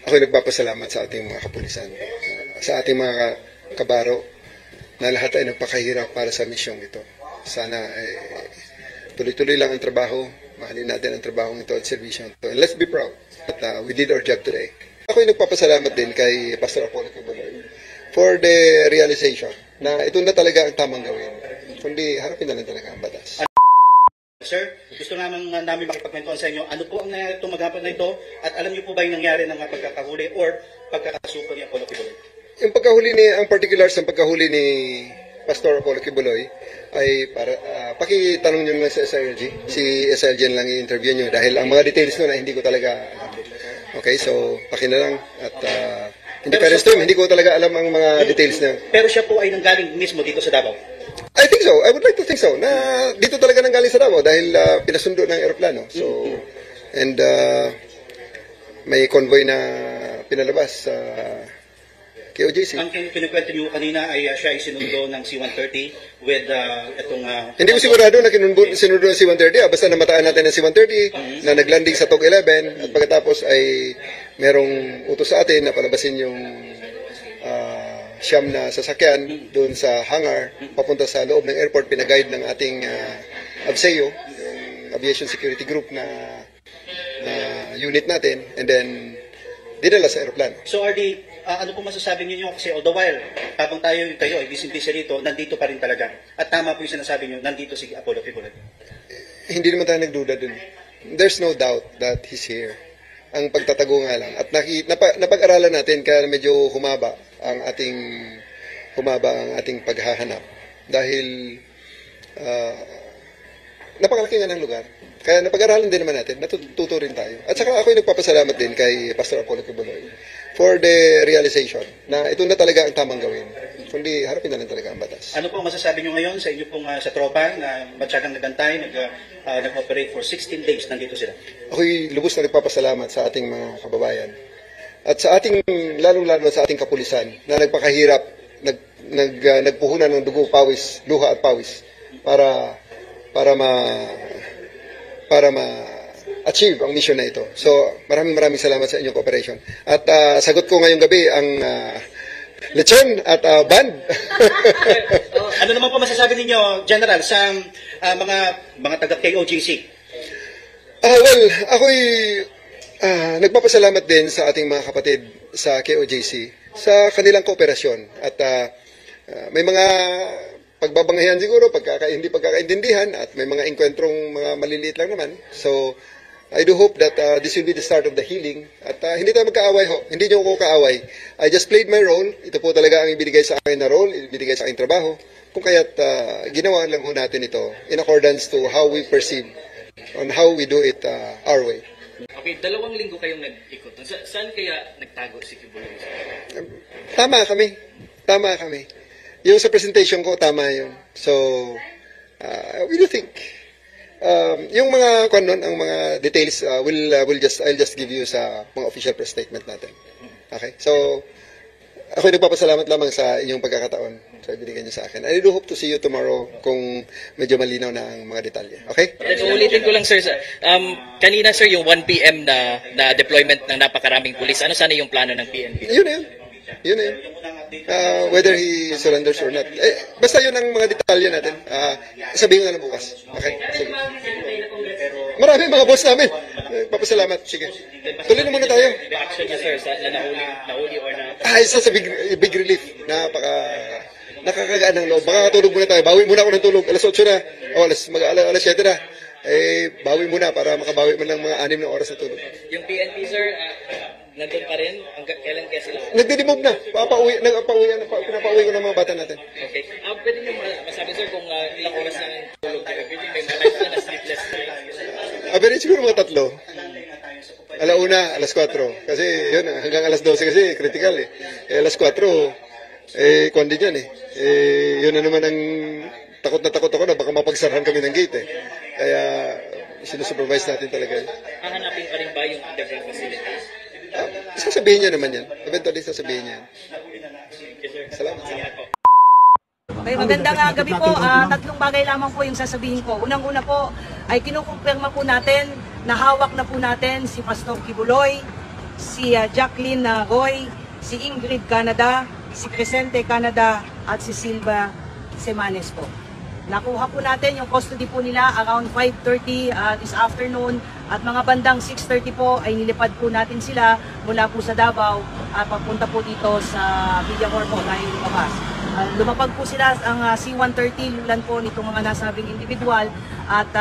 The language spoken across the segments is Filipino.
Ako nagpapasalamat sa ating mga kapulisan, sa ating mga kabaro na lahat ay nagpakahirap para sa misyong ito. Sana tuloy-tuloy lang ang trabaho, mahalin natin ang trabaho ito at servisyon ito. And let's be proud that we did our job today. Ako ay nagpapasalamat din kay Pastor Apollo Kibuloy for the realization na ito na talaga ang tamang gawin. Kundi harapin na lang talaga ang batas. Sir, gusto namin makipagkwentuhan sa inyo, ano po ang nangyari itong maghapon na ito at alam niyo po ba yung nangyari ng pagkakahuli or pagkakasuko ni Apollo Kibuloy? Yung pagkahuli ni, ang particulars ng pagkahuli ni Pastor Apollo Kibuloy ay para, pakitanong nyo lang sa SILG. Si SILG lang i-interview nyo dahil ang mga details nun ay hindi ko talaga alam. Okay, so paki na lang at independence term, hindi ko talaga alam ang mga details na. Pero siya po ay nanggaling mismo dito sa Davao? I think so. I would like to think so. Na dito talaga nanggaling sa Davao dahil pinasundo ng eroplano. So, and may convoy na pinalabas sa KOJC. Ang kinukwento niyo kanina ay siya ay sinundo ng C-130 with itong... Hindi ko sigurado na sinundo ng C-130. Basta namataan natin ng C-130 na naglanding sa TOG 11 at pagkatapos ay merong utos sa atin na palabasin yung siyam na sasakyan doon sa hangar papunta sa loob ng airport. Pinaguide ng ating ABSEO, Aviation Security Group na unit natin, and then dinala sa aeroplano. So RD, ano po masasabi niyo kasi all the while, habang kayo ay busy rito, nandito pa rin talaga. At tama po yung sinasabi niyo, nandito si Apollo Kibuloy. Hindi naman tayo nagduda dun. There's no doubt that he's here. Ang pagtatago nga lang. At napag-aralan natin kaya medyo humaba ang ating paghahanap. Dahil napakalaki nga ng lugar. Kaya napag-aralan din naman natin, natututo rin tayo. At saka ako'y nagpapasalamat din kay Pastor Apollo Kibuloy for the realization na ito na talaga ang tamang gawin. Kundi harapin na lang talaga ang batas. Ano po masasabi nyo ngayon sa inyo pong sa tropa na matyagang nagantay, nag-operate for 16 days, nandito sila? Ako'y lubos na nagpapasalamat sa ating mga kababayan. At sa ating, lalong-lalo sa ating kapulisan na nagpakahirap, nagpuhunan ng dugo, pawis, luha at pawis para ma-achieve ang mission na ito. So, maraming salamat sa inyong cooperation. At sagot ko ngayong gabi ang lechon at band. Ano naman po masasabi ninyo, General, sa mga taga-KOJC? Well, ako'y nagpapasalamat din sa ating mga kapatid sa KOJC sa kanilang kooperasyon. At may mga pagbabanghayan siguro, hindi pagkakaintindihan, at may mga engkwentrong mga maliliit lang naman. So, I do hope that this will be the start of the healing. At hindi tayo magkaaway ho. Hindi niyo ako kaaway. I just played my role. Ito po talaga ang ibinigay sa akin na role, ibinigay sa aking trabaho. Kung kaya't ginawa lang ho natin ito in accordance to how we perceive, on how we do it our way. Okay, 2 linggo kayong nag-ikot. Saan kaya nagtago si Kibuloy? Tama kami. Yung sa presentation ko, tama yun. So, we do think. Yung mga ang mga details I'll just give you sa mga official press statement natin. Okay? So, ako nagpapasalamat lamang sa inyong pagkakataon sa ibinigay niyo sa akin. I do hope to see you tomorrow kung medyo malinaw na ang mga detalye. Okay? So, ulitin ko lang, sir. Kanina, sir, yung 1 p.m. na deployment ng napakaraming pulis, ano sana yung plano ng PNP? Yun na yun. Whether he surrenders or not. Basta yun ang mga detalye natin. Sabihin na lang bukas. Okay? Sige. Maraming mga boss namin. Papasalamat. Sige. Tuloy na muna tayo. Reaction niya, sir, na nahuli or na... Isa sa big relief. Nakakagaan ng loob. Baka tulog muna tayo. Bawi muna ako ng tulog. Alas 8 na. Alas 7 na. Bawi muna para makabawi man ng mga 6 na oras na tulog. Yung PNP, sir, nandun pa rin? Kailan kaya sila? Nagdidimove na. Pinapauwi ko ng mga bata natin. Okay. Pwede nyo masabi, sir, kung ilang oras na tulog kayo? Pwede may mga times na sleepless night? Average siguro mga 3. Alauna, alas 4. Kasi yun, hanggang alas 12 kasi critical eh. Alas 4, kuwan din yan eh. Yun na naman ang takot ako na baka mapagsarahan kami ng gate eh. Kaya sinusupervise natin talaga. Hahanapin pa rin ba yung underground facilities? Sasabihin niya naman yan. Eventually sasabihin niya yan. Salamat. Okay, magandang gabi po. 3 bagay lamang po yung sasabihin ko. Unang-una po ay kinukumpirma po natin na hawak na po natin si Pastor Kibuloy si Jacqueline Roy, si Ingrid Canada, si Crescente Canada, at si Silva Semanes po. Nakuha po natin yung custody po nila around 5:30 this afternoon at mga bandang 6:30 po ay nilipad po natin sila mula po sa Davao at papunta po dito sa Villamor po dahil lumabas. Lumapag po sila ang C-130 lulan po nitong mga nasabing individual at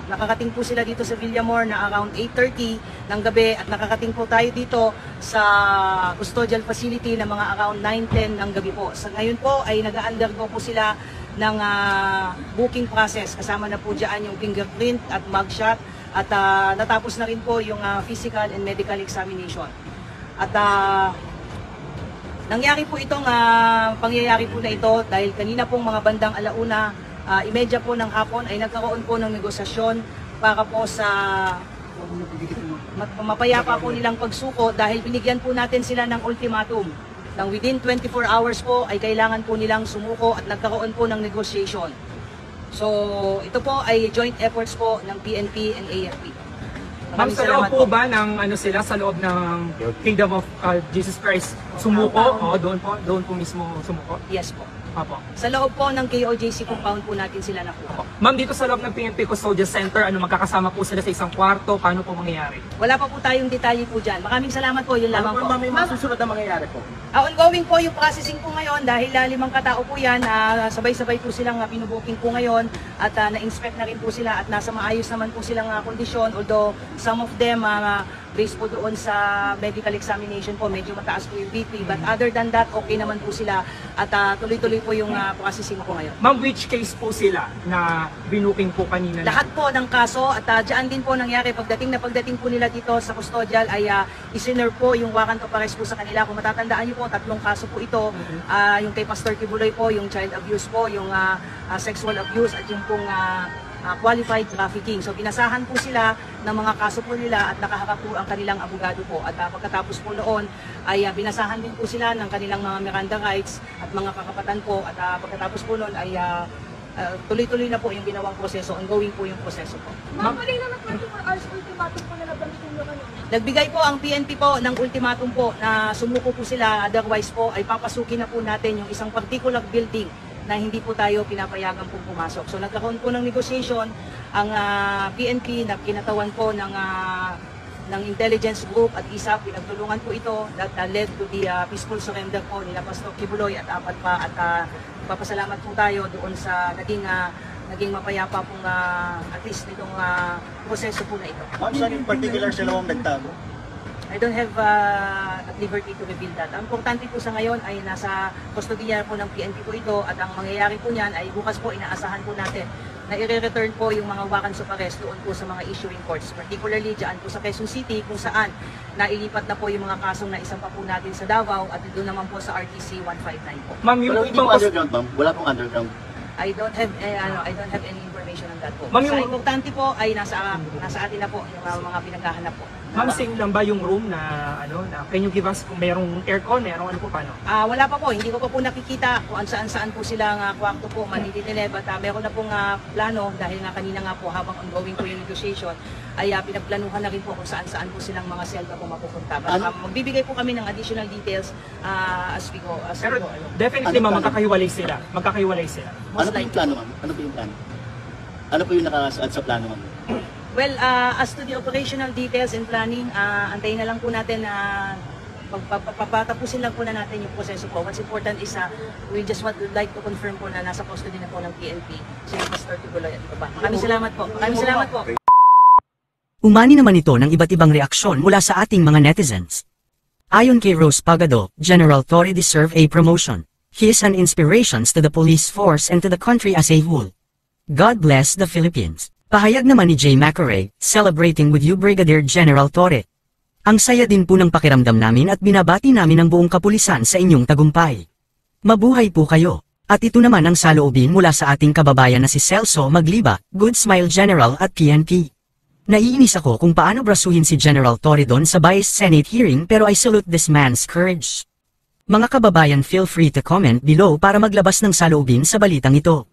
nakakating po sila dito sa Villamor na around 8:30 ng gabi at nakakating po tayo dito sa custodial facility na mga around 9:10 ng gabi po. Sa ngayon po ay nag-undergo po sila ng booking process. Kasama na po dyan yung fingerprint at mugshot at natapos na rin po yung physical and medical examination. At nangyari po itong pangyayari po na ito dahil kanina pong mga bandang 1:30 po ng hapon ay nagkaroon po ng negosasyon para po sa mapayapa po nilang pagsuko dahil binigyan po natin sila ng ultimatum. Nang within 24 hours po ay kailangan po nilang sumuko at nagkaroon po ng negotiation. So ito po ay joint efforts po ng PNP and AFP. Ma'am, sa loob po ba ng sila sa loob ng Kingdom of Jesus Christ sumuko? O doon po mismo sumuko? Yes po. Apo. Sa loob po ng KOJC compound po natin sila nakuha. Ma'am, dito sa loob ng PNP Custodial Center, magkakasama po sila sa isang kwarto? Paano po mangyayari? Wala pa po tayong detalye po dyan. Maraming salamat po, yun lamang po. May masusunod na mangyayari po? Ongoing po yung processing po ngayon dahil 5 katao po yan. Sabay-sabay po silang pinubuking po ngayon at na-inspect na rin po sila at nasa maayos naman po silang kondisyon. Although some of them based po doon sa medical examination po, medyo mataas po yung BP. But other than that, okay naman po sila at tuloy-tuloy po yung processing po ngayon. Ma'am, which case po sila na binuking po kanina? Lahat po ng kaso at dyan din po nangyari pagdating po nila dito sa custodial ay isinerve po yung warrant of arrest po sa kanila. Kung matatandaan niyo po, 3 kaso po ito. Yung kay Pastor Kibuloy po, yung child abuse po, yung sexual abuse at yung pong qualified trafficking. So pinasahan po sila ng mga kaso po nila at nakaharap po ang kanilang abogado po. At pagkatapos po noon ay binasahan din po sila ng kanilang mga Miranda rights at mga kakapatan po. At pagkatapos po noon ay tuloy-tuloy na po yung ginawang proseso, ongoing po yung proseso po. Ma'am, kanina na 24 hours ultimatum po na nabansin nyo kanina. Nagbigay po ang PNP po ng ultimatum po na sumuko po sila, otherwise po ay papasukin na po natin yung isang particular building na hindi po tayo pinapayagan pong pumasok. So nagkaroon po ng negotiation ang PNP na kinatawan po ng intelligence group at ISAP, pinagtulungan po ito that led to the peaceful surrender po nila Pastor Kibuloy at apat pa at papasalamat po tayo doon sa naging mapayapa pong at least nitong proseso po na ito. Ma'am, saan in particular sila ang nagtago? I don't have at liberty to reveal that. Ang importante po sa ngayon ay nasa kustodiya po ng PNP po ito at ang mangyayari po niyan ay bukas po inaasahan po natin na i-return po yung mga warrants of arrest doon po sa mga issuing courts, particularly dyan po sa Quezon City kung saan nailipat na po yung mga kasong na isampa po natin sa Davao at doon naman po sa RTC 159 po. Ma'am, yung Hindi po underground, ma'am. Wala pong underground. I don't have any information on that po. Ma'am, Sa yung- importante po ay nasa atin na po yung mga pinaghahanap po. Ma'am, same lang ba yung room na can you give us kung merong aircon, merong ano po paano? Wala pa po, hindi ko pa po nakikita kung saan po sila kwarto po, malilitin but meron na pong plano dahil nga kanina nga po habang ongoing po yung negotiation ay pinagplanuhan na rin po kung saan po silang mga selva po mapupunta. But, magbibigay po kami ng additional details as we go. Pero definitely ma'am, magkakahiwalay sila. Magkakahiwalay sila. Ano po yung plano, ma'am? Ano po yung plano? Ano po yung nakasaad sa plano, ma'am? Well, as to the operational details and planning, antayin na lang po natin na pagpapatapusin lang po na natin yung proseso po. What's important is we just would like to confirm po na nasa custody na po ng PNP si Pastor Tibuloy at iba. Maraming salamat po. Maraming salamat po. Umani naman ito ng iba't ibang reaksyon mula sa ating mga netizens. Ayon kay Rose Pagado, General Torre deserve a promotion. He is an inspiration to the police force and to the country as a whole. God bless the Philippines. Pahayag naman ni Jay Macaray, celebrating with you Brigadier General Torre. Ang saya din po ng pakiramdam namin at binabati namin ang buong kapulisan sa inyong tagumpay. Mabuhay po kayo. At ito naman ang saloobin mula sa ating kababayan na si Celso Magliba, Good Smile General at PNP. Naiinis ako kung paano brasuhin si General Torre doon sa Vice Senate hearing pero I salute this man's courage. Mga kababayan, feel free to comment below para maglabas ng saloobin sa balitang ito.